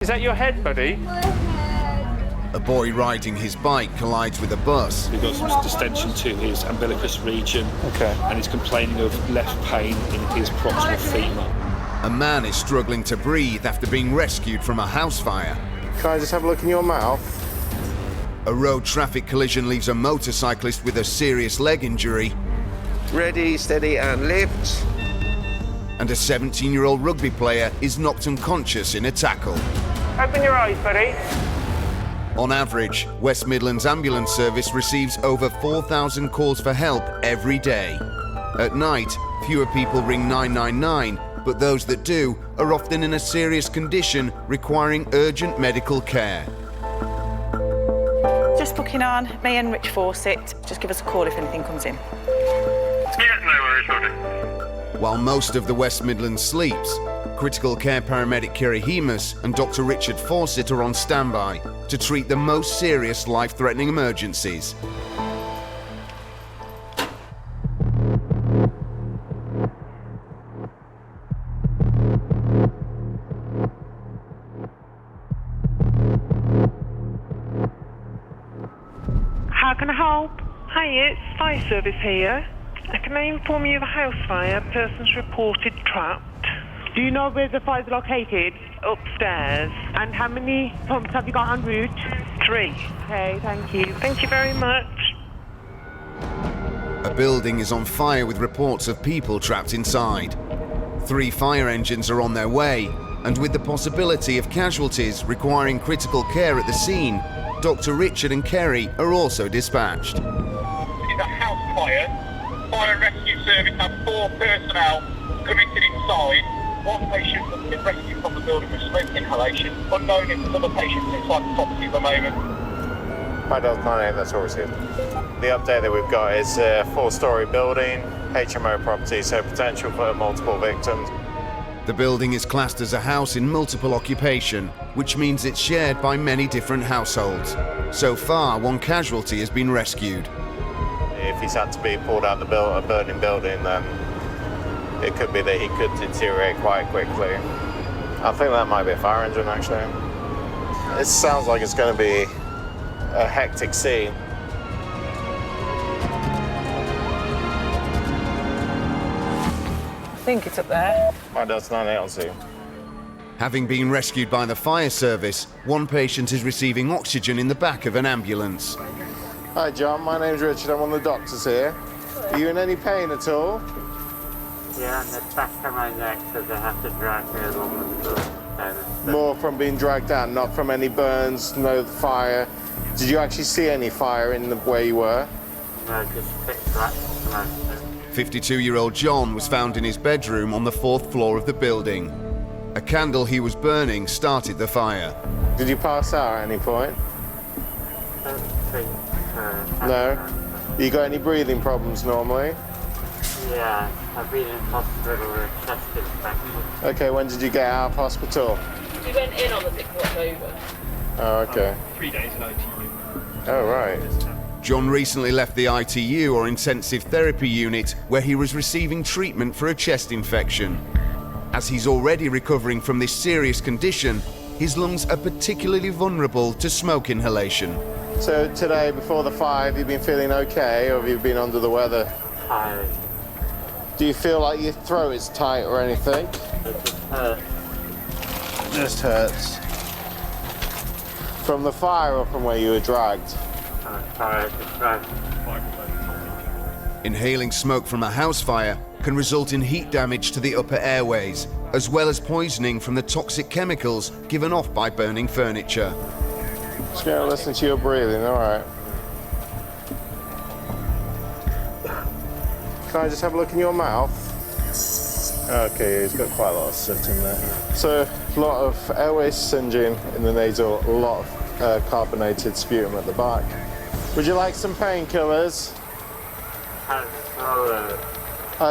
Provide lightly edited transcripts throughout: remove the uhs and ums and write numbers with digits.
Is that your head, buddy? A boy riding his bike collides with a bus. We've got some distension to his umbilicus region, and he's complaining of left pain in his proximal femur. A man is struggling to breathe after being rescued from a house fire. Can I just have a look in your mouth? A road traffic collision leaves a motorcyclist with a serious leg injury. Ready, steady and lift. And a 17-year-old rugby player is knocked unconscious in a tackle. Open your eyes, buddy. On average, West Midlands Ambulance Service receives over 4,000 calls for help every day. At night, fewer people ring 999, but those that do are often in a serious condition requiring urgent medical care. Just booking on, me and Rich Fawcett. Just give us a call if anything comes in. Yeah, no worries, buddy. While most of the West Midlands sleeps, critical care paramedic Kiri Hemus and Dr. Richard Fawcett are on standby to treat the most serious life-threatening emergencies. How can I help? Hi, it's fire service here. Can I inform you of a house fire? Person's reported trapped. Do you know where the fire is located? Upstairs. And how many pumps have you got en route? 3. Okay, thank you. Thank you very much. A building is on fire with reports of people trapped inside. 3 fire engines are on their way, and with the possibility of casualties requiring critical care at the scene, Dr. Richard and Kerry are also dispatched. It's a house fire. Fire and rescue service have 4 personnel committed inside. 1 patient has been rescued from the building with smoke inhalation. Unknown if there's other patients inside the property at the moment. Hi, Delta 98, that's all received. The update that we've got is a 4-storey building, HMO property, so potential for multiple victims. The building is classed as a house in multiple occupation, which means it's shared by many different households. So far, 1 casualty has been rescued. If he's had to be pulled out of a burning building, then it could be that he could deteriorate quite quickly. I think that might be a fire engine, actually. It sounds like it's going to be a hectic scene. I think it's up there. My Delta 98 on scene. Having been rescued by the fire service, 1 patient is receiving oxygen in the back of an ambulance. Hi John, my name's Richard, I'm one of the doctors here. Are you in any pain at all? Yeah, and the back of my neck, so they have to drag me along the floor. More from being dragged out, not from any burns, no fire. Did you actually see any fire in where you were? No, just fixed right. 52-year-old John was found in his bedroom on the 4th floor of the building. A candle he was burning started the fire. Did you pass out at any point? I don't think so. No? You got any breathing problems normally? Yeah, I've been in hospital with a chest infection. Okay, when did you get out of hospital? We went in on the 6th of October. Oh, okay. 3 days in ITU. Oh, right. John recently left the ITU, or intensive therapy unit, where he was receiving treatment for a chest infection. As he's already recovering from this serious condition, his lungs are particularly vulnerable to smoke inhalation. So today, before the fire, have you been feeling okay, or have you been under the weather? Tired. Do you feel like your throat is tight or anything? It just hurts. Just hurts. From the fire or from where you were dragged? I'm tired, just dragged. Inhaling smoke from a house fire can result in heat damage to the upper airways, as well as poisoning from the toxic chemicals given off by burning furniture. Just gonna listen to your breathing, all right. Can I just have a look in your mouth? Okay, he's got quite a lot of soot in there. So, a lot of airway singeing in the nasal, a lot of carbonated sputum at the back. Would you like some painkillers? Can't swallow.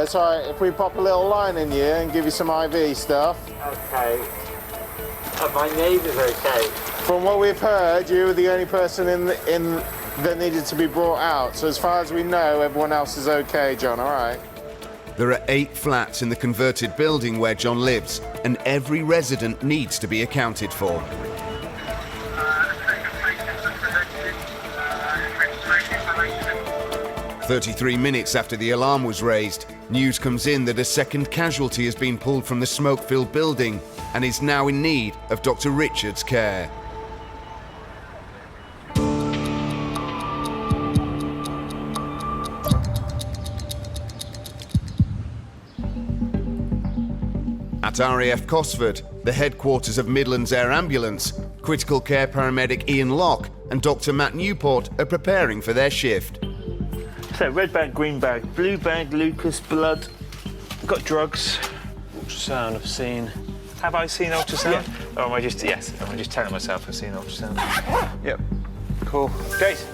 It's all right if we pop a little line in you and give you some IV stuff. Okay. My neighbour's okay. From what we've heard, you were the only person in that needed to be brought out. So as far as we know, everyone else is okay, John, all right? There are 8 flats in the converted building where John lives, and every resident needs to be accounted for. 33 minutes after the alarm was raised, news comes in that a second casualty has been pulled from the smoke-filled building and is now in need of Dr. Richard's care. At RAF Cosford, the headquarters of Midlands Air Ambulance, critical care paramedic Ian Locke and Dr. Matt Newport are preparing for their shift. So red bag, green bag, blue bag, Lucas, blood. We've got drugs. Ultrasound, I've seen. Have I seen ultrasound? Yeah. Or am I just, yes, am I just telling myself I've seen ultrasound? Yep. Cool. Jace.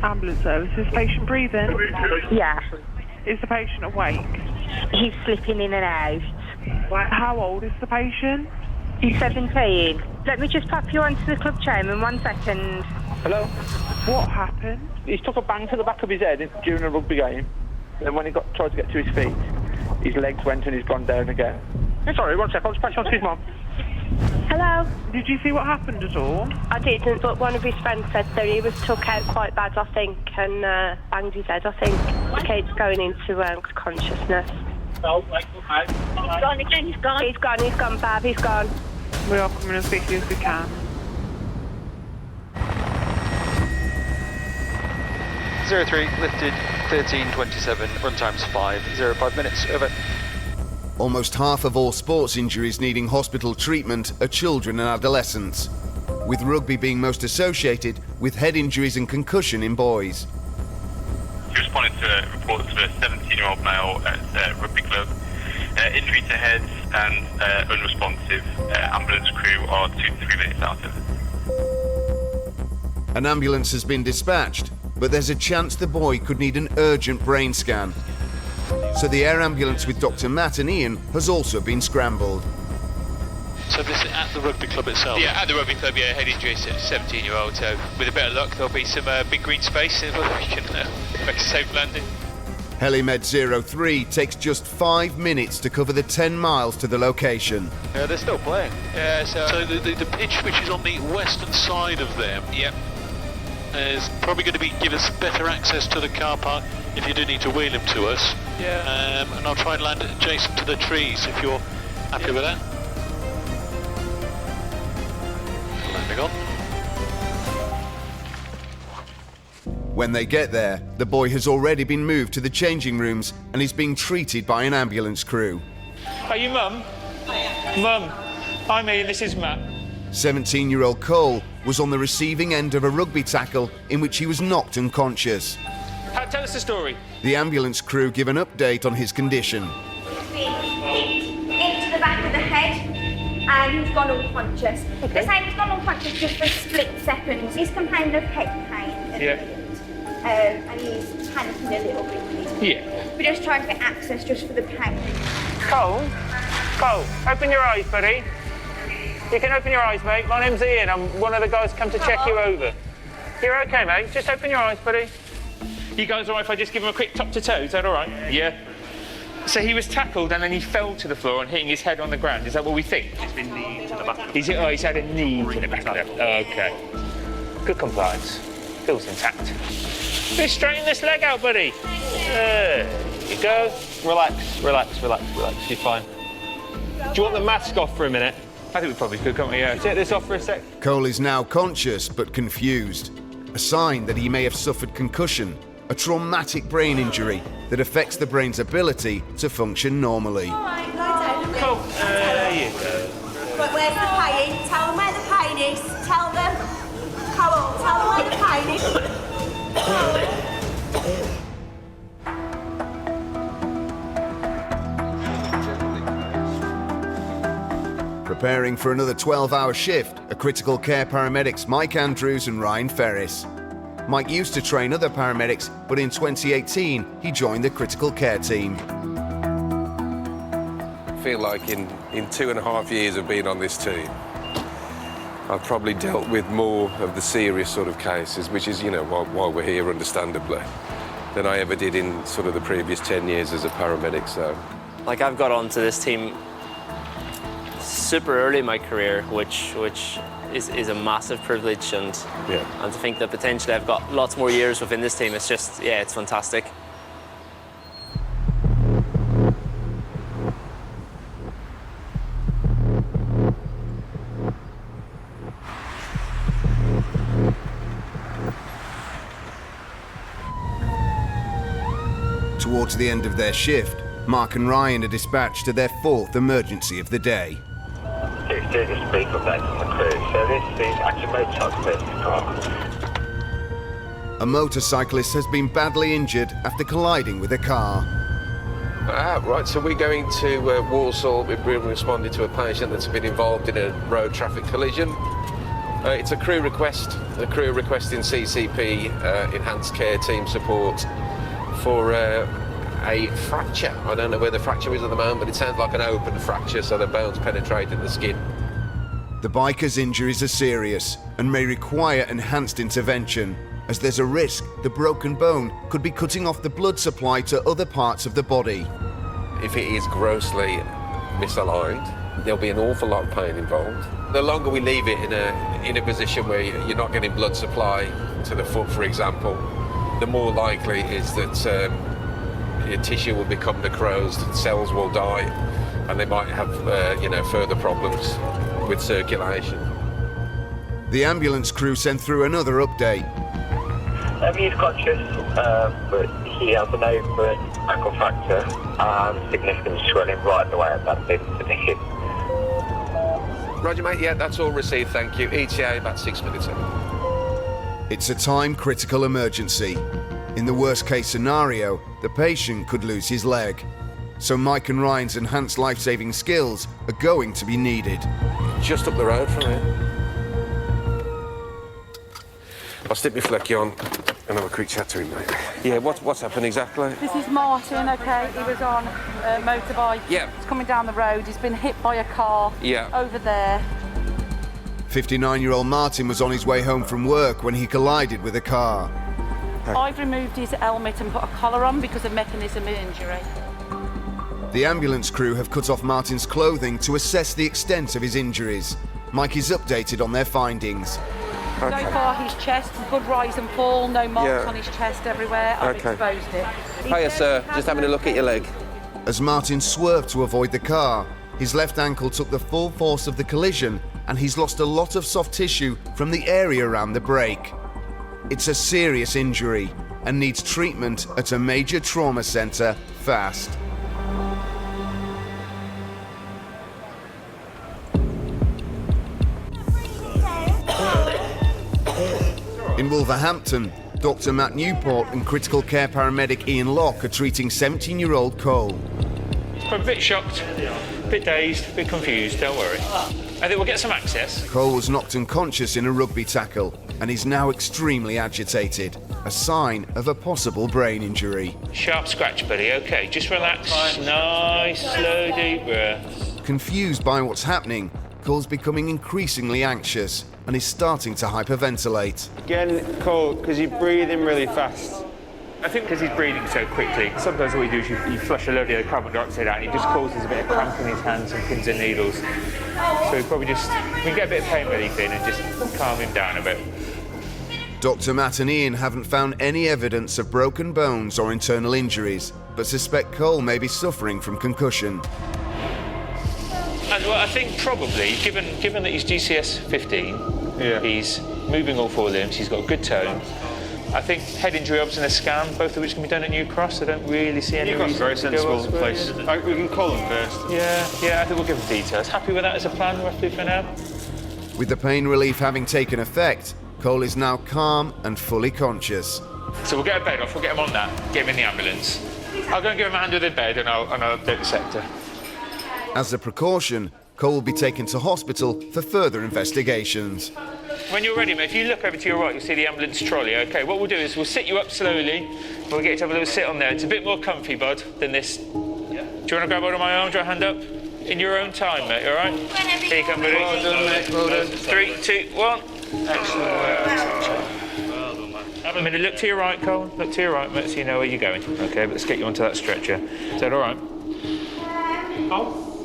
Ambulance service. Is the patient breathing? Yeah. Is the patient awake? He's slipping in and out. How old is the patient? He's 17. Let me just pop you onto the club chairman 1 second. Hello? What happened? He took a bang to the back of his head during a rugby game. And when he tried to get to his feet, his legs went and he's gone down again. Sorry, 1 second. I'll just pass you on to his mum. Hello? Did you see what happened at all? I didn't, but one of his friends said that he was took out quite bad, I think, and banged his head, I think. Okay, it's going into consciousness. No, he's gone again, he's gone. He's gone, Bab, he's gone. We are coming as quickly as we can. 03, lifted, 13:27, run time's 5 minutes, over. Almost half of all sports injuries needing hospital treatment are children and adolescents, with rugby being most associated with head injuries and concussion in boys. She responded to reports of a 17-year-old male at a rugby club. Injury to head and unresponsive. Ambulance crew are 2 to 3 minutes out of it. An ambulance has been dispatched, but there's a chance the boy could need an urgent brain scan. So the air ambulance with Dr. Matt and Ian has also been scrambled. So this is at the rugby club itself? Yeah, at the rugby club, yeah, head injury to a 17-year-old, so with a bit of luck there'll be some big green space and we can make a safe landing. Helimed 03 takes just 5 minutes to cover the 10 miles to the location. Yeah, they're still playing. Yeah, so the pitch which is on the western side of them, yep, is probably going to give us better access to the car park if you do need to wheel him to us. Yeah. And I'll try and land it adjacent to the trees if you're happy with that. Landing on. When they get there, the boy has already been moved to the changing rooms and is being treated by an ambulance crew. Are you Mum? Mum, I'm Ian, this is Matt. 17-year-old Cole was on the receiving end of a rugby tackle in which he was knocked unconscious. Tell us the story. The ambulance crew give an update on his condition. He's been hit into the back of the head and he's gone unconscious. They're saying he's gone unconscious just for a split second. He's complaining of head pain at the minute, and he's panicking a little bit. Yeah. We're just trying to get access just for the pain. Cole, open your eyes, buddy. You can open your eyes, mate. My name's Ian. I'm one of the guys come to check you over. You're okay, mate. Just open your eyes, buddy. You guys all right if I just give him a quick top to toe? Is that all right? Yeah. So he was tackled and then he fell to the floor and hitting his head on the ground. Is that what we think? He's been knee to the back. He's had a knee to the back of the... Okay. Good compliance. Feels intact. Just straighten this leg out, buddy. There you go. Relax. You're fine. Do you want the mask off for a minute? I think we probably could, can't we? Yeah. Take this off for a sec. Cole is now conscious but confused, a sign that he may have suffered concussion, a traumatic brain injury that affects the brain's ability to function normally. All right, lie down. Cool. There you go. But where's the pain? Tell them where the pain is. Tell them. Cole, tell them where the pain is. Preparing for another 12-hour shift are critical care paramedics Mike Andrews and Ryan Ferris. Mike used to train other paramedics, but in 2018 he joined the critical care team. feel like in 2.5 years of being on this team, I've probably dealt with more of the serious sort of cases, which is, you know, why we're here, understandably, than I ever did in sort of the previous 10 years as a paramedic, so. Like, I've got onto this team super early in my career, which is a massive privilege, and to think that potentially I've got lots more years within this team, it's just, yeah, it's fantastic. Towards the end of their shift, Mark and Ryan are dispatched to their 4th emergency of the day. Just brief update from the crew. So this is actually Motorcyclist car. A motorcyclist has been badly injured after colliding with a car. Right, so we're going to Walsall. We've responded to a patient that's been involved in a road traffic collision. It's a crew request. The crew requesting CCP, enhanced care team support, for a fracture. I don't know where the fracture is at the moment, but it sounds like an open fracture, so the bone's penetrated the skin. The biker's injuries are serious and may require enhanced intervention, as there's a risk the broken bone could be cutting off the blood supply to other parts of the body. If it is grossly misaligned, there'll be an awful lot of pain involved. The longer we leave it in a position where you're not getting blood supply to the foot, for example, the more likely it is that your tissue will become necrosed, cells will die, and they might have further problems with circulation. The ambulance crew sent through another update. He is conscious, but he has an open ankle fracture and significant swelling right away at that bit to the hip. Roger, mate. Yeah, that's all received, thank you. ETA about 6 minutes in. It's a time-critical emergency. In the worst-case scenario, the patient could lose his leg. So Mike and Ryan's enhanced life-saving skills are going to be needed. Just up the road from here. I'll stick my flecky on and have a quick chat to him, mate. Yeah, what's happened exactly? This is Martin, okay? He was on a motorbike. Yeah. He's coming down the road. He's been hit by a car. Yeah. Over there. 59-year-old Martin was on his way home from work when he collided with a car. I've removed his helmet and put a collar on because of mechanism of injury. The ambulance crew have cut off Martin's clothing to assess the extent of his injuries. Mike is updated on their findings. Okay. So far, his chest, good rise and fall, no marks on his chest everywhere. I've exposed it. Hiya, sir. Just having a look at your leg. As Martin swerved to avoid the car, his left ankle took the full force of the collision, and he's lost a lot of soft tissue from the area around the brake. It's a serious injury and needs treatment at a major trauma centre fast. In Wolverhampton, Dr. Matt Newport and critical care paramedic Ian Locke are treating 17-year-old Cole. I'm a bit shocked, a bit dazed, a bit confused, don't worry. I think we'll get some access. Cole was knocked unconscious in a rugby tackle and is now extremely agitated, a sign of a possible brain injury. Sharp scratch, buddy, okay, just relax. Nice, slow, deep breaths. Confused by what's happening, Cole's becoming increasingly anxious and is starting to hyperventilate. Again, Cole, because you're breathing really fast. I think because he's breathing so quickly, sometimes what you do is you flush a load of carbon dioxide out and it just causes a bit of cramp in his hands and pins and needles. So we probably just, we can get a bit of pain relief in and just calm him down a bit. Dr. Matt and Ian haven't found any evidence of broken bones or internal injuries, but suspect Cole may be suffering from concussion. And well, I think probably, given that he's GCS 15, he's moving all four limbs, he's got good tone. I think head injury obs and a scan, both of which can be done at New Cross. I don't really see any reason. Very sensible place. We can call them first. Yeah, I think we'll give them details. Happy with that as a plan, roughly, for now? With the pain relief having taken effect, Cole is now calm and fully conscious. So we'll get a bed off, we'll get him on that, get him in the ambulance. I'll go and give him a hand with the bed and I'll update the sector. As a precaution, Cole will be taken to hospital for further investigations. When you're ready, mate, if you look over to your right, you'll see the ambulance trolley, OK? What we'll do is we'll sit you up slowly, we'll get you to have a little sit on there. It's a bit more comfy, bud, than this. Yeah. Do you want to grab hold of my arm? Do you want a hand up? In your own time, mate, all right? Here you come, buddy. Well done, mate, well done. 3, 2, 1. Excellent. A minute, look to your right, Cole. Look to your right, mate, so you know where you're going. Okay, let's get you onto that stretcher. Is that all right?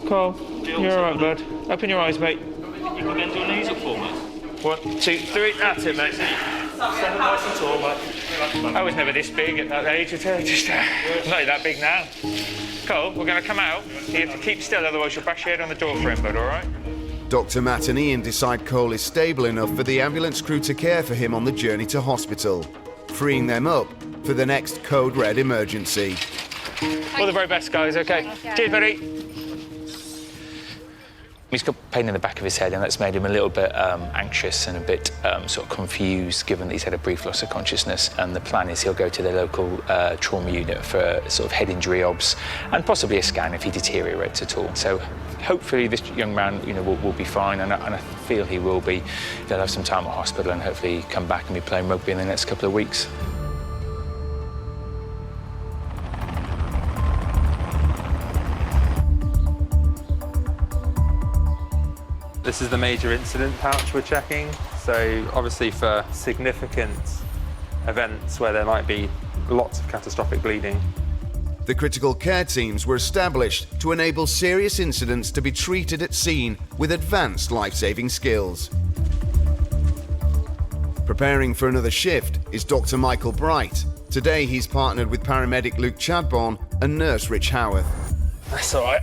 Cole, you're all right, bud. Open your eyes, mate. You can bend your knees up for me. 1, 2, 3. That's it, mate. Stand up nice and tall, mate. I was never this big at that age. Just not that big now. Cole, we're going to come out. You have to keep still, otherwise you'll bash your head on the door frame, bud, all right? Dr. Matt and Ian decide Cole is stable enough for the ambulance crew to care for him on the journey to hospital, freeing them up for the next code red emergency. All the very best, guys, okay? Cheers, buddy. He's got pain in the back of his head, and that's made him a little bit anxious and a bit sort of confused, given that he's had a brief loss of consciousness. And the plan is he'll go to the local trauma unit for sort of head injury obs and possibly a scan if he deteriorates at all. So hopefully this young man, you know, will be fine, and I feel he will be. They'll have some time at hospital and hopefully come back and be playing rugby in the next couple of weeks. This is the major incident pouch we're checking. So obviously for significant events where there might be lots of catastrophic bleeding. The critical care teams were established to enable serious incidents to be treated at scene with advanced life-saving skills. Preparing for another shift is Dr. Michael Bright. Today he's partnered with paramedic Luke Chadbourne and nurse Rich Howarth. That's all right.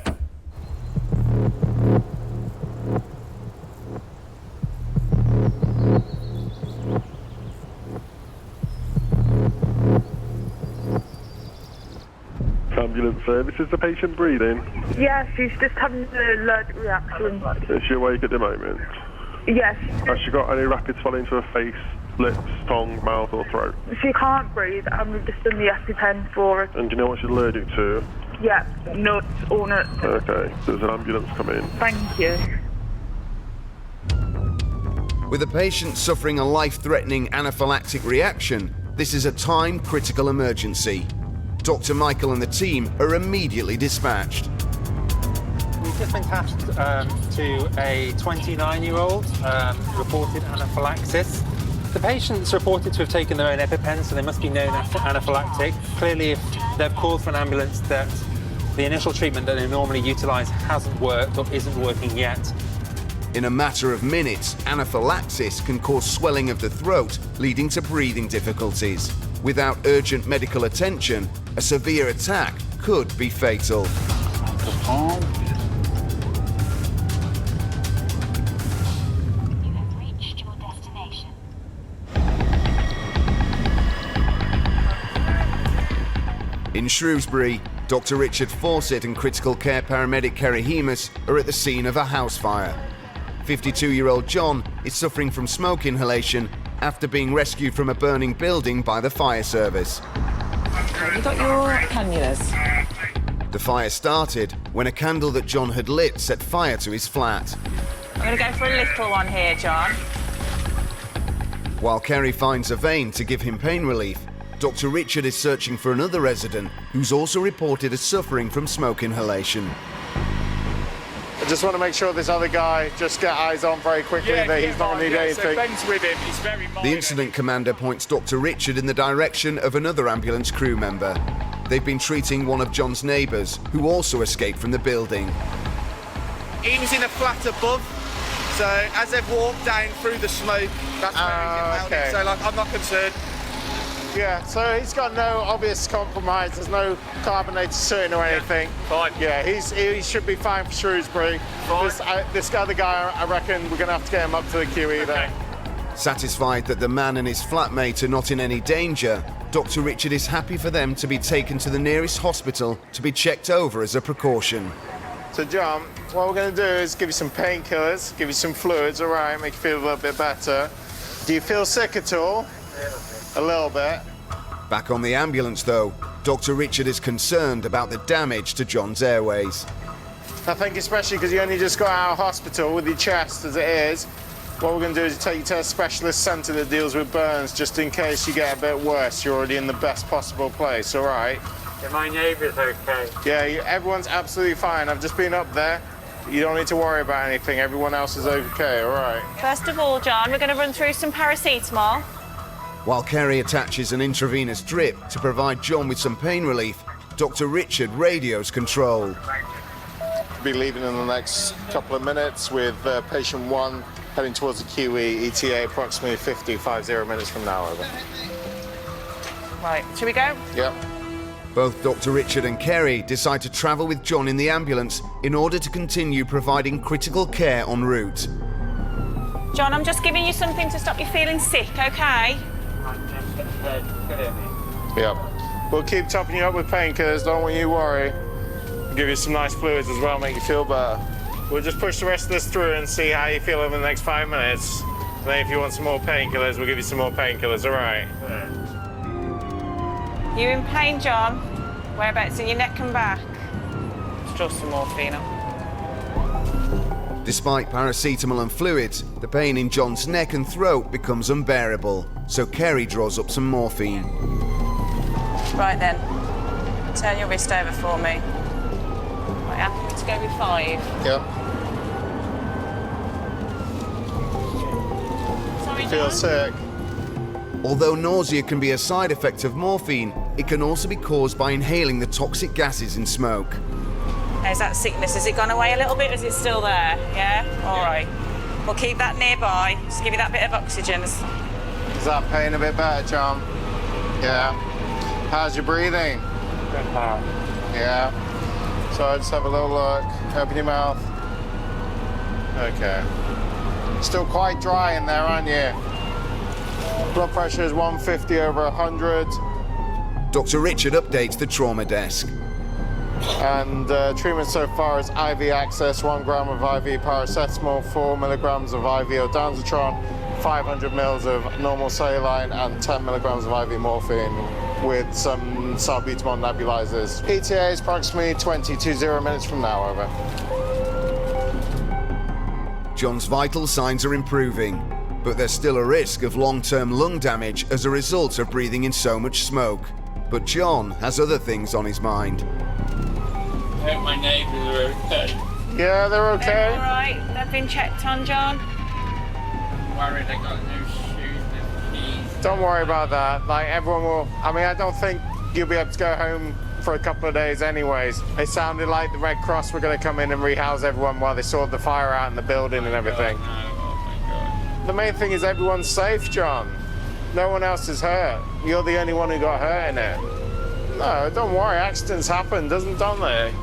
Ambulance service, is the patient breathing? Yes, she's just having an allergic reaction. Is she awake at the moment? Yes. Has she got any rapid swelling to her face, lips, tongue, mouth or throat? She can't breathe, and we've just done the EpiPen for her. And do you know what she's allergic to? Yeah, nuts, all nuts. Okay, there's an ambulance coming. Thank you. With a patient suffering a life-threatening anaphylactic reaction, this is a time-critical emergency. Dr. Michael and the team are immediately dispatched. We've just been tasked to a 29-year-old reported anaphylaxis. The patient's reported to have taken their own EpiPen, so they must be known anaphylactic. Clearly, if they've called for an ambulance, that the initial treatment that they normally utilise hasn't worked or isn't working yet. In a matter of minutes, anaphylaxis can cause swelling of the throat, leading to breathing difficulties. Without urgent medical attention, a severe attack could be fatal. In Shrewsbury, Dr. Richard Fawcett and critical care paramedic Kerry Hemus are at the scene of a house fire. 52-year-old John is suffering from smoke inhalation after being rescued from a burning building by the fire service. Have you got your cannulas? The fire started when a candle that John had lit set fire to his flat. I'm going to go for a little one here, John. While Kerry finds a vein to give him pain relief, Dr. Richard is searching for another resident who's also reported as suffering from smoke inhalation. I just want to make sure this other guy, just get eyes on very quickly that he's not going to need anything. So Ben's with him, he's very minor. The incident commander points Dr. Richard in the direction of another ambulance crew member. They've been treating one of John's neighbours, who also escaped from the building. He was in a flat above, so as they've walked down through the smoke, that's where he's inhaled it. So, like, I'm not concerned. Yeah, so he's got no obvious compromise. There's no carbonated soot or anything. Fine. Yeah, he should be fine for Shrewsbury. This other guy, I reckon we're going to have to get him up to the QE there. Satisfied that the man and his flatmate are not in any danger, Dr. Richard is happy for them to be taken to the nearest hospital to be checked over as a precaution. So, John, what we're going to do is give you some painkillers, give you some fluids, all right, make you feel a little bit better. Do you feel sick at all? A little bit. Back on the ambulance, though, Dr. Richard is concerned about the damage to John's airways. I think especially because you only just got out of hospital with your chest as it is, what we're going to do is take you to a specialist centre that deals with burns, just in case you get a bit worse. You're already in the best possible place, all right? Yeah, my neighbour's okay. Yeah, everyone's absolutely fine. I've just been up there. You don't need to worry about anything. Everyone else is okay, all right? First of all, John, we're going to run through some paracetamol. While Kerry attaches an intravenous drip to provide John with some pain relief, Dr. Richard radios control. Be leaving in the next couple of minutes with patient 1 heading towards the QE ETA approximately 50 minutes from now. Over. Right, shall we go? Yep. Both Dr. Richard and Kerry decide to travel with John in the ambulance in order to continue providing critical care en route. John, I'm just giving you something to stop you feeling sick, okay? Yep. We'll keep topping you up with painkillers, don't want you to worry. We'll give you some nice fluids as well, make you feel better. We'll just push the rest of this through and see how you feel over the next 5 minutes. And then if you want some more painkillers, we'll give you some more painkillers, all right? You in pain, John? Whereabouts in your neck and back? Let's draw some morphine up. Despite paracetamol and fluids, the pain in John's neck and throat becomes unbearable, so Kerry draws up some morphine. Right then, turn your wrist over for me. Right, happy to go with 5? Yep. Sorry, Feel John? sick? Although nausea can be a side effect of morphine, it can also be caused by inhaling the toxic gases in smoke. How's that sickness? Has it gone away a little bit or is it still there? Yeah? All right. We'll keep that nearby. Just give you that bit of oxygen. Is that pain a bit better, John? Yeah. How's your breathing? Yeah. So just have a little look. Open your mouth. Okay. Still quite dry in there, aren't you? Blood pressure is 150/100. Dr. Richard updates the trauma desk. And treatment so far is IV access, 1 gram of IV paracetamol, 4 milligrams of IV ondansetron, 500 mils of normal saline, and 10 milligrams of IV morphine with some salbutamol nebulizers. ETA is approximately 20 minutes from now, over. John's vital signs are improving, but there's still a risk of long-term lung damage as a result of breathing in so much smoke. But John has other things on his mind. I hope my neighbours are okay. Yeah, they're okay. They're all right. They've been checked on, John. I'm worried I got no shoes, no keys. Don't worry about that. Like, everyone will... I mean, I don't think you'll be able to go home for a couple of days anyways. It sounded like the Red Cross were going to come in and rehouse everyone while they sorted the fire out in the building and everything. God, no. Oh, my God. The main thing is everyone's safe, John. No one else is hurt. You're the only one who got hurt in it. No, don't worry. Accidents happen, don't they?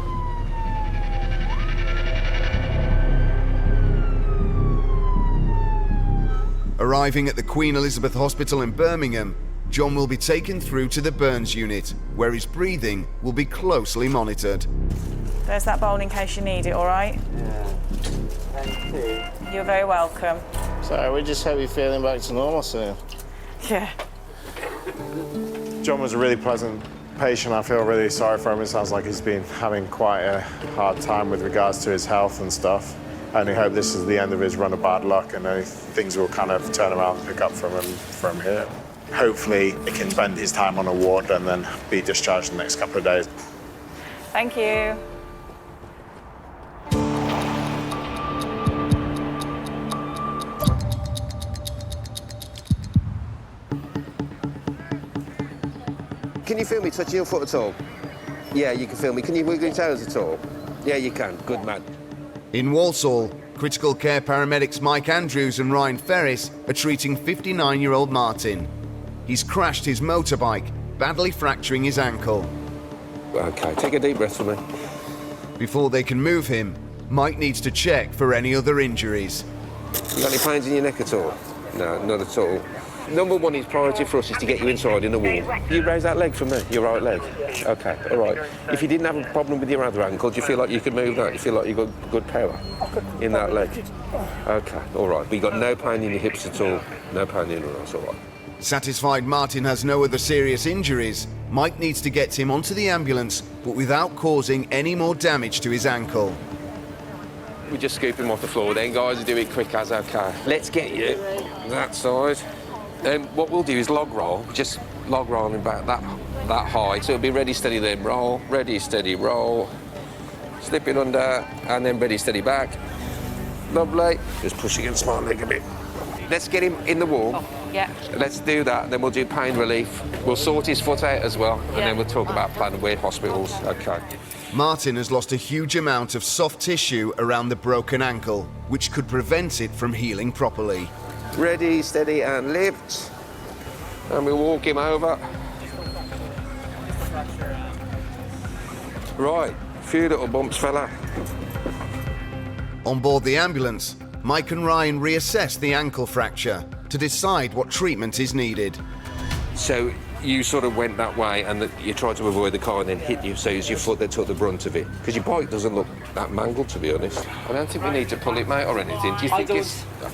Arriving at the Queen Elizabeth Hospital in Birmingham, John will be taken through to the burns unit, where his breathing will be closely monitored. There's that bowl in case you need it, all right? Yeah. Thank you. You're very welcome. So we just hope you're feeling back to normal soon. Yeah. John was a really pleasant patient. I feel really sorry for him. It sounds like he's been having quite a hard time with regards to his health and stuff. I only hope this is the end of his run of bad luck and things will kind of turn around and pick up from here. Hopefully he can spend his time on a ward and then be discharged in the next couple of days. Thank you. Can you feel me touching your foot at all? Yeah, you can feel me. Can you wiggle your toes at all? Yeah, you can. Good man. In Walsall, critical care paramedics Mike Andrews and Ryan Ferris are treating 59-year-old Martin. He's crashed his motorbike, badly fracturing his ankle. OK, take a deep breath for me. Before they can move him, Mike needs to check for any other injuries. You got any pains in your neck at all? No, not at all. Number one, priority for us is to get you inside in a ward. You raise that leg for me, your right leg. OK, all right. If you didn't have a problem with your other ankle, do you feel like you could move that? You feel like you've got good power in that leg? OK, all right. But you got no pain in your hips at all? No pain in your ass, all right. Satisfied Martin has no other serious injuries, Mike needs to get him onto the ambulance, but without causing any more damage to his ankle. We just scoop him off the floor then, guys. Do it quick as OK. Let's get you that side. What we'll do is log roll, just log roll him back that high. So it'll be ready, steady, then roll, ready, steady, roll. Slip it under, and then ready, steady back. Lovely. Just push against my leg a bit. Let's get him in the wall. Yeah. Let's do that, and then we'll do pain relief. We'll sort his foot out as well, and then we'll talk about plan where hospitals. Okay. Martin has lost a huge amount of soft tissue around the broken ankle, which could prevent it from healing properly. Ready, steady, and lift. And we'll walk him over. Right, few little bumps, fella. On board the ambulance, Mike and Ryan reassess the ankle fracture to decide what treatment is needed. So you sort of went that way and you tried to avoid the car and then hit you, so it's your foot that took the brunt of it. Because your bike doesn't look that mangled, to be honest. I don't think we need to pull it, mate, or anything. Do you think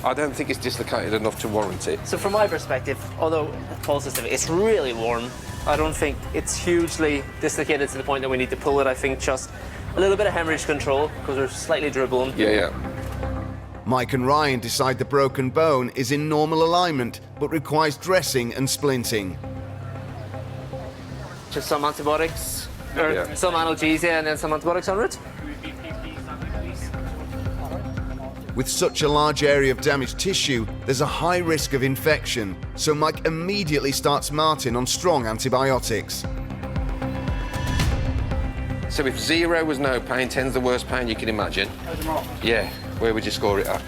I don't think it's dislocated enough to warrant it. So from my perspective, although Paul says it's really worn, I don't think it's hugely dislocated to the point that we need to pull it. I think just a little bit of hemorrhage control, because we're slightly dribbling. Yeah. Mike and Ryan decide the broken bone is in normal alignment, but requires dressing and splinting. Just some antibiotics, or some analgesia, and then some antibiotics on it. With such a large area of damaged tissue, there's a high risk of infection, so Mike immediately starts Martin on strong antibiotics. So if 0 was no pain, 10's the worst pain you can imagine. Yeah, where would you score it at?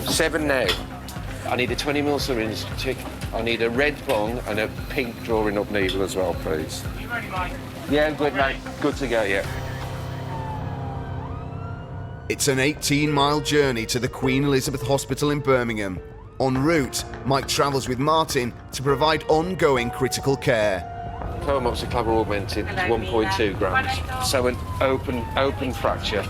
7 now. I need a 20mm syringe, tick. I need a red bung and a pink drawing up needle as well, please. You ready, Mike? Yeah, I'm good, mate. Good to go, yeah. It's an 18-mile journey to the Queen Elizabeth Hospital in Birmingham. En route, Mike travels with Martin to provide ongoing critical care. Paramoxiclav augmented, 1.2 grams. So an open fracture.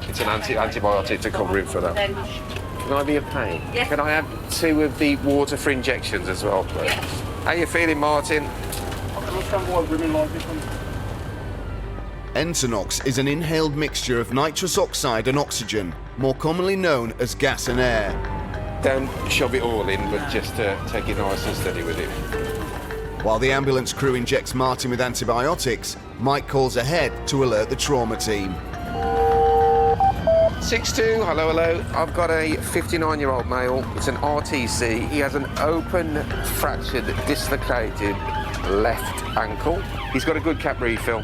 It's an antibiotic to cover it for that. Can I be a pain? Yeah. Can I have 2 of the water-free injections as well, please? Yeah. How you feeling, Martin? Entonox is an inhaled mixture of nitrous oxide and oxygen, more commonly known as gas and air. Don't shove it all in, but just take it nice and steady with it. While the ambulance crew injects Martin with antibiotics, Mike calls ahead to alert the trauma team. 6-2, hello. I've got a 59-year-old male. It's an RTC. He has an open, fractured, dislocated left ankle. He's got a good cap refill.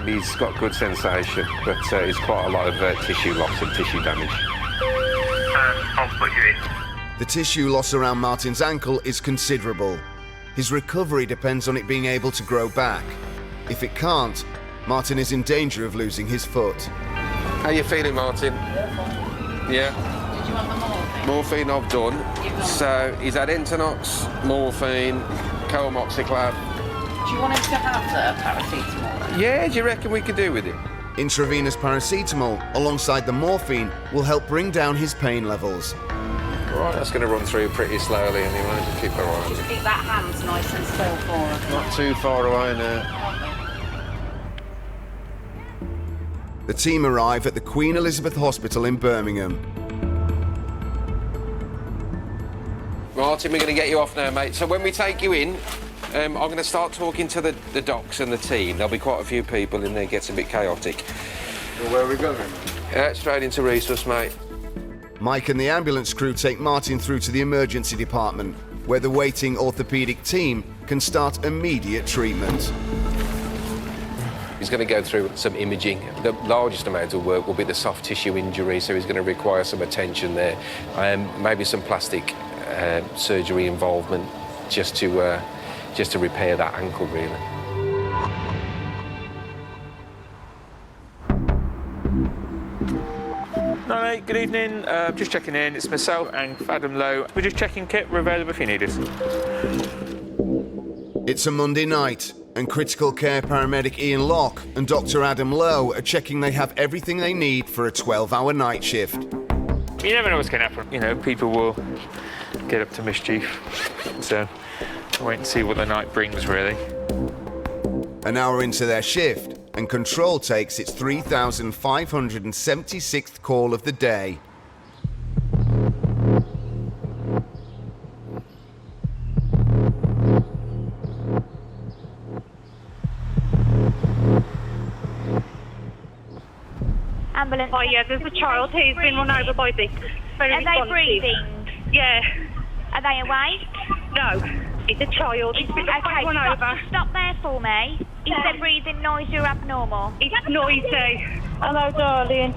He's got good sensation, but he's quite a lot of tissue loss and tissue damage. I'll put you in. The tissue loss around Martin's ankle is considerable. His recovery depends on it being able to grow back. If it can't, Martin is in danger of losing his foot. How you feeling, Martin? Yeah. Did you want the morphine? Morphine I've done. So he's had Entonox, morphine, Paramoxiclav. Do you want him to have the paracetamol? Yeah, do you reckon we could do with it? Intravenous paracetamol, alongside the morphine, will help bring down his pain levels. Right, that's going to run through pretty slowly anyway. Just keep our eye on it. Keep that hand nice and still for us. Not too far away now. The team arrive at the Queen Elizabeth Hospital in Birmingham. Martin, we're going to get you off now, mate. So when we take you in, I'm going to start talking to the docs and the team. There'll be quite a few people in there. It gets a bit chaotic. Well, where are we going? Straight into resus, mate. Mike and the ambulance crew take Martin through to the emergency department, where the waiting orthopaedic team can start immediate treatment. He's going to go through some imaging. The largest amount of work will be the soft tissue injury, so he's going to require some attention there. Maybe some plastic surgery involvement just to repair that ankle, really. No, mate, good evening. Just checking in. It's myself and Fathom Lowe. We're just checking kit. We're available if you need us. It's a Monday night, and critical care paramedic Ian Locke and Dr. Adam Lowe are checking they have everything they need for a 12-hour night shift. You never know what's going to happen. You know, people will get up to mischief. So, wait and see what the night brings, really. An hour into their shift, and Control takes its 3,576th call of the day. ambulance. Oh yeah, there's a child who's been run over by this. Very Are they responsive. breathing? Yeah. Are they awake? No, it's a child. He's been Okay, run over. stop there for me. Is their breathing noisy or abnormal? It's noisy. Hello, darling.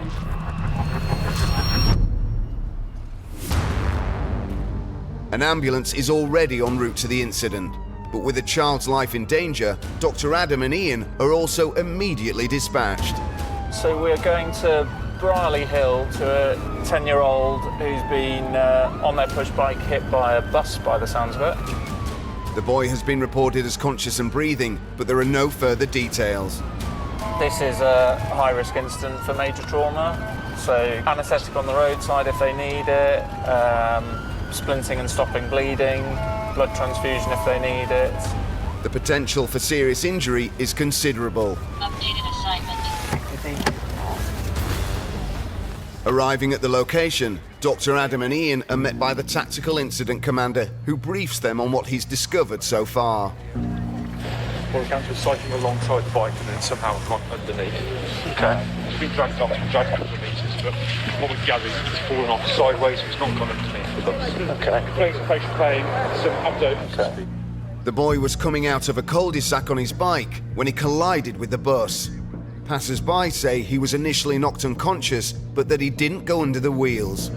An ambulance is already en route to the incident, but with a child's life in danger, Dr. Adam and Ian are also immediately dispatched. So we're going to Brierley Hill to a 10-year-old who's been on their push bike hit by a bus by the sounds of it. The boy has been reported as conscious and breathing, but there are no further details. This is a high-risk incident for major trauma, so anaesthetic on the roadside if they need it, splinting and stopping bleeding, blood transfusion if they need it. The potential for serious injury is considerable. Updated assignment. Arriving at the location, Dr. Adam and Ian are met by the tactical incident commander, who briefs them on what he's discovered so far. Well, the cancer was cycling alongside the bike and then somehow gone underneath. Okay. It's been dragged off, dragged a couple of metres, but what we've gathered is it's fallen off sideways, so it's not gone underneath the bus. Okay. Patient playing some abdos. Okay. The boy was coming out of a cul-de-sac on his bike when he collided with the bus. Passers-by say he was initially knocked unconscious, but that he didn't go under the wheels.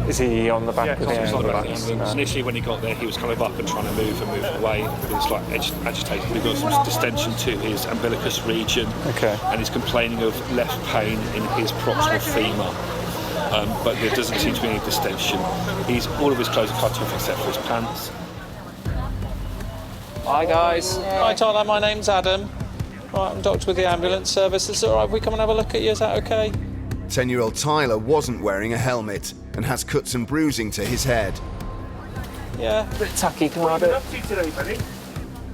Is he on the back of the ambulance? Initially when he got there he was kind of up and trying to move away, but it's like agitated. We've got some distension to his umbilicus region, and he's complaining of left pain in his proximal femur. But there doesn't seem to be any distension. All of his clothes are cut off except for his pants. Hi guys. Hi Tyler, my name's Adam. Right, I'm doctor with the ambulance service. Is it alright if we come and have a look at you? Is that okay? 10-year-old Tyler wasn't wearing a helmet and has cuts and bruising to his head. Yeah. A bit tacky, can I have it?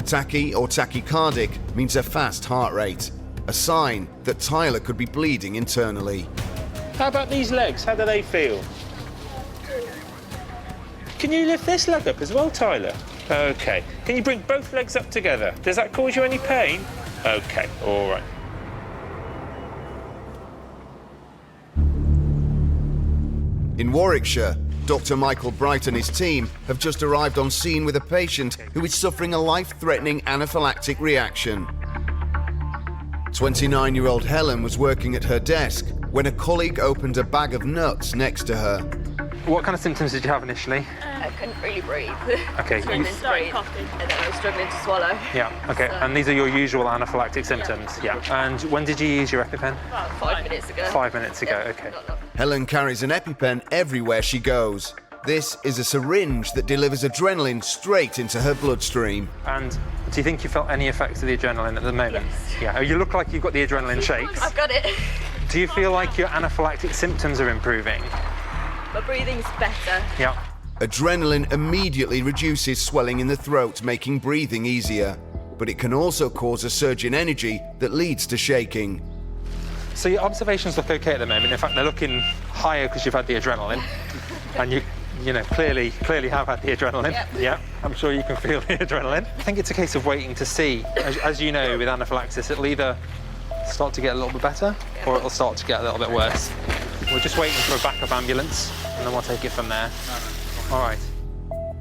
Tachy or tachycardic means a fast heart rate, a sign that Tyler could be bleeding internally. How about these legs? How do they feel? Can you lift this leg up as well, Tyler? Okay. Can you bring both legs up together? Does that cause you any pain? Okay, all right. In Warwickshire, Dr. Michael Bright and his team have just arrived on scene with a patient who is suffering a life-threatening anaphylactic reaction. 29-year-old Helen was working at her desk when a colleague opened a bag of nuts next to her. What kind of symptoms did you have initially? I couldn't really breathe. Okay. Struggling to breathe, and then I was struggling to swallow. Yeah, okay. So, and these are your usual anaphylactic symptoms? Yeah. And when did you use your EpiPen? about 5 minutes ago. 5 minutes ago, okay. Helen carries an EpiPen everywhere she goes. This is a syringe that delivers adrenaline straight into her bloodstream. And do you think you felt any effects of the adrenaline at the moment? Yes. Yeah. Oh, you look like you've got the adrenaline shakes. I've got it. Do you feel like your anaphylactic symptoms are improving? My breathing's better. Yeah. Adrenaline immediately reduces swelling in the throat, making breathing easier. But it can also cause a surge in energy that leads to shaking. So your observations look okay at the moment. In fact, they're looking higher because you've had the adrenaline. And you know, clearly have had the adrenaline. Yep. Yeah, I'm sure you can feel the adrenaline. I think it's a case of waiting to see. As you know, with anaphylaxis, it'll either start to get a little bit better or it'll start to get a little bit worse. We're just waiting for a backup ambulance and then we'll take it from there. All right.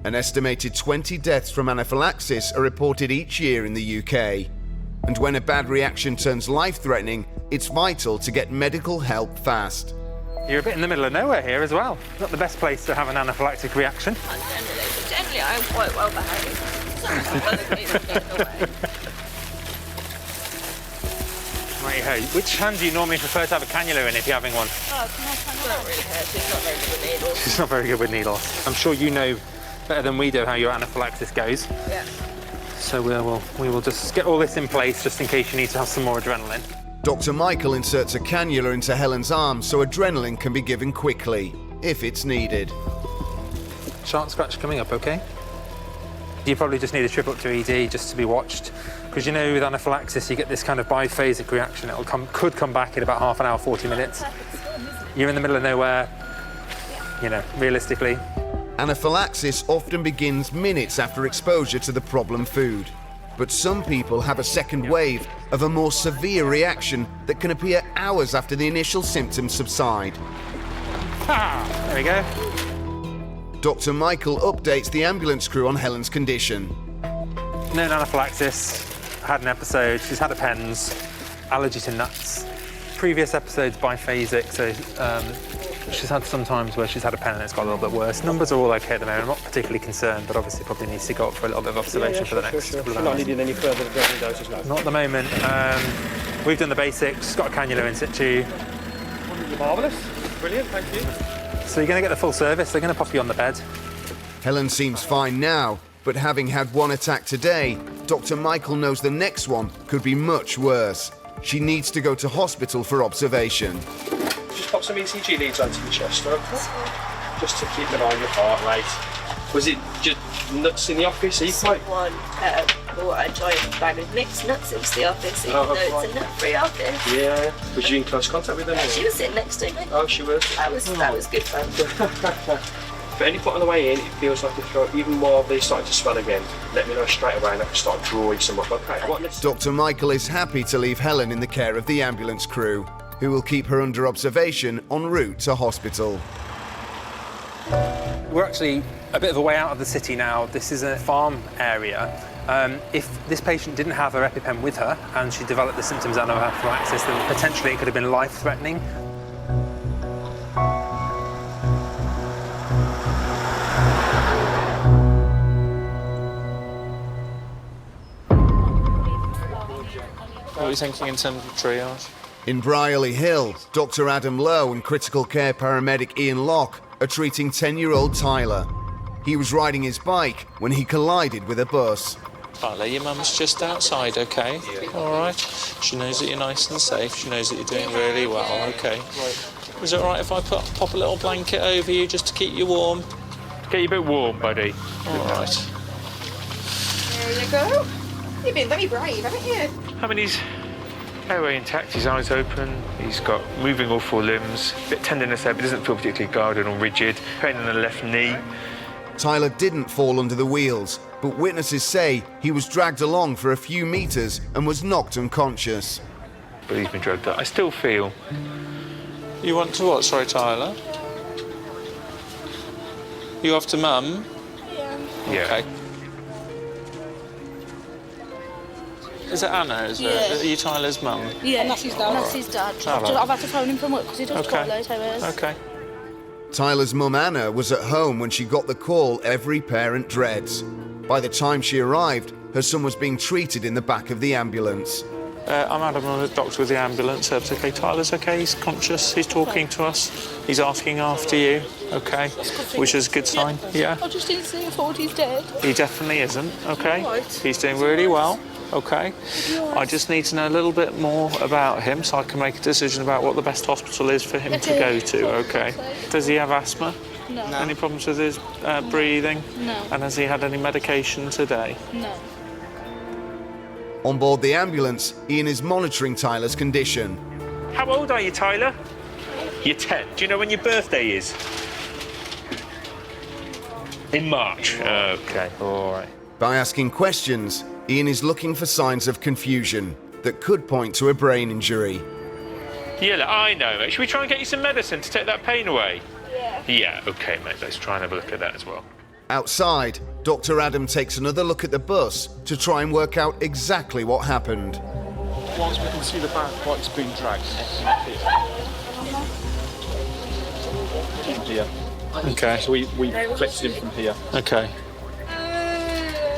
An estimated 20 deaths from anaphylaxis are reported each year in the UK. And when a bad reaction turns life-threatening, it's vital to get medical help fast. You're a bit in the middle of nowhere here as well. Not the best place to have an anaphylactic reaction. Generally, I'm quite well behaved. Right, which hand do you normally prefer to have a cannula in if you're having one? Oh, it's not really her. She's not very good with needles. She's not very good with needles. I'm sure you know better than we do how your anaphylaxis goes. Yeah. So we will just get all this in place just in case you need to have some more adrenaline. Dr. Michael inserts a cannula into Helen's arm so adrenaline can be given quickly, if it's needed. Sharp scratch coming up, okay? You probably just need a trip up to ED just to be watched. Because you know with anaphylaxis you get this kind of biphasic reaction. Could come back in about half an hour, 40 minutes. You're in the middle of nowhere, you know, realistically. Anaphylaxis often begins minutes after exposure to the problem food. But some people have a second wave of a more severe reaction that can appear hours after the initial symptoms subside. There we go. Dr. Michael updates the ambulance crew on Helen's condition. Known anaphylaxis, had an episode, she's had a PENS, allergy to nuts. Previous episodes biphasic, so she's had some times where she's had a pen and it's got a little bit worse. Numbers are all okay at the moment. I'm not particularly concerned, but obviously probably needs to go up for a little bit of observation for the next couple of hours. Not needing any further adrenaline doses now? Not at the moment. We've done the basics, got a cannula in situ. Marvellous. Brilliant, thank you. So you're going to get the full service. They're going to pop you on the bed. Helen seems fine now, but having had one attack today, Dr. Michael knows the next one could be much worse. She needs to go to hospital for observation. Just pop some ECG leads onto your chest, okay? Just to keep an eye on your heart rate. Was it just nuts in the office? Are you quite... Someone bought a giant bag of mixed nuts into the office, even though it's a nut-free office. Yeah. Was you in close contact with them? She was sitting next to me. Oh, she was? That was good fun. But any point on the way in, it feels like your throat, even while they're starting to swell again, let me know straight away and I can start drawing some up. Okay. Dr. Michael is happy to leave Helen in the care of the ambulance crew, who will keep her under observation en route to hospital. We're actually a bit of a way out of the city now. This is a farm area. If this patient didn't have her EpiPen with her and she developed the symptoms of anaphylaxis, then potentially it could have been life-threatening. What are you thinking in terms of triage? In Brierley Hill, Dr. Adam Lowe and critical care paramedic Ian Locke are treating 10-year-old Tyler. He was riding his bike when he collided with a bus. Tyler, your mum's just outside, okay? All right. She knows that you're nice and safe. She knows that you're doing really well, okay? Is it all right if I pop a little blanket over you just to keep you warm? Get you a bit warm, buddy. All right. There you go. You've been very brave, haven't you? I mean, he's airway intact, his eyes open, he's got moving all four limbs, a bit of tenderness there, but doesn't feel particularly guarded or rigid. Pain in the left knee. Tyler didn't fall under the wheels, but witnesses say he was dragged along for a few meters and was knocked unconscious. But he's been drugged up. I still feel... You want to what? Sorry, Tyler? You off to Mum? Yeah. Okay. Is it Anna, is it? Are you Tyler's mum? Yeah, Nassie's dad. Nassie's dad. I've had to phone him from work because he does quite late hours. Okay. Tyler's mum Anna was at home when she got the call every parent dreads. By the time she arrived, her son was being treated in the back of the ambulance. I'm Adam, I'm the doctor with the ambulance. It's okay. Tyler's okay, he's conscious, he's talking to us. He's asking after you, okay? Which is a good sign, yeah? I just didn't see. I thought he's dead. He definitely isn't, okay? Right. He's doing really well, okay? I just need to know a little bit more about him so I can make a decision about what the best hospital is for him to go to, okay? Does he have asthma? No. Any problems with his breathing? No. And has he had any medication today? No. On board the ambulance, Ian is monitoring Tyler's condition. How old are you, Tyler? You're 10. Do you know when your birthday is? In March. Okay, all right. By asking questions, Ian is looking for signs of confusion that could point to a brain injury. Yeah, I know, mate. Should we try and get you some medicine to take that pain away? Yeah. Yeah, okay, mate. Let's try and have a look at that as well. Outside, Dr. Adam takes another look at the bus to try and work out exactly what happened. Whilst we can see the back, why it's been dragged. Here. Okay. So we clipped him from here. Okay.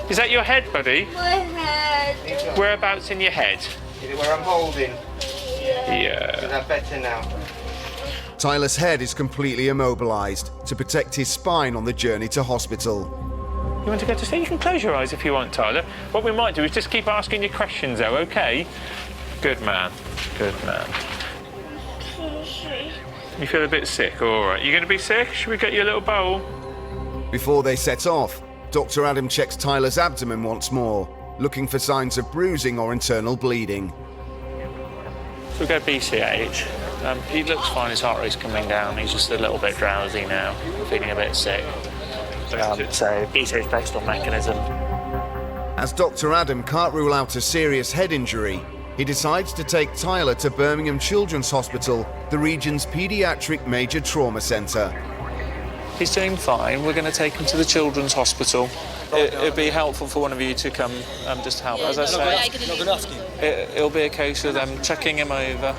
Is that your head, buddy? My head. Whereabouts in your head? Is it where I'm holding? Yeah. Is that better now? Tyler's head is completely immobilized to protect his spine on the journey to hospital. You want to go to sleep? You can close your eyes if you want, Tyler. What we might do is just keep asking you questions, though, okay? Good man. Good man. You feel a bit sick? All right. You going to be sick? Should we get you a little bowl? Before they set off, Dr. Adam checks Tyler's abdomen once more, looking for signs of bruising or internal bleeding. So we go BCH. He looks fine, his heart rate's coming down, he's just a little bit drowsy now, feeling a bit sick. So BCH based on mechanism. As Dr. Adam can't rule out a serious head injury, he decides to take Tyler to Birmingham Children's Hospital, the region's paediatric major trauma centre. He's doing fine. We're going to take him to the Children's Hospital. It'd be helpful for one of you to come just to help. As I say, it'll be a case of them checking him over.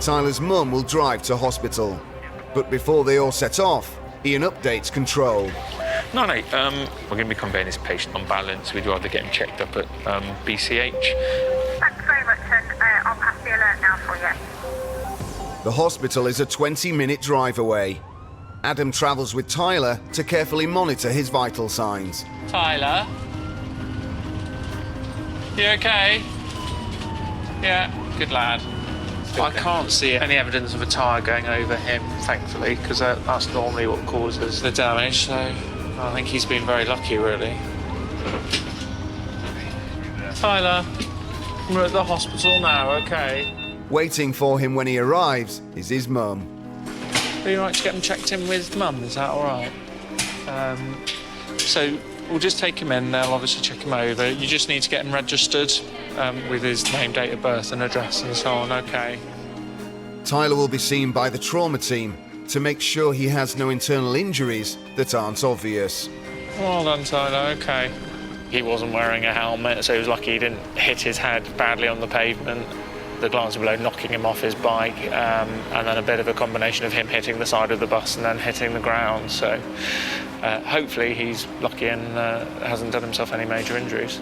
Tyler's mum will drive to hospital. But before they all set off, Ian updates control. No, we're going to be conveying this patient on balance. We'd rather get him checked up at BCH. Thanks very much, and I'll pass the alert now for you. The hospital is a 20-minute drive away. Adam travels with Tyler to carefully monitor his vital signs. Tyler? You okay? Yeah, good lad. I can't see any evidence of a tyre going over him, thankfully, because that's normally what causes the damage, so I think he's been very lucky, really. Tyler, we're at the hospital now, okay? Waiting for him when he arrives is his mum. Are you all right to get him checked in with Mum? Is that all right? So we'll just take him in. They'll obviously check him over. You just need to get him registered with his name, date of birth and address and so on, OK? Tyler will be seen by the trauma team to make sure he has no internal injuries that aren't obvious. Well done, Tyler, OK. He wasn't wearing a helmet, so he was lucky he didn't hit his head badly on the pavement. The glancing blow knocking him off his bike, and then a bit of a combination of him hitting the side of the bus and then hitting the ground. So hopefully he's lucky and hasn't done himself any major injuries.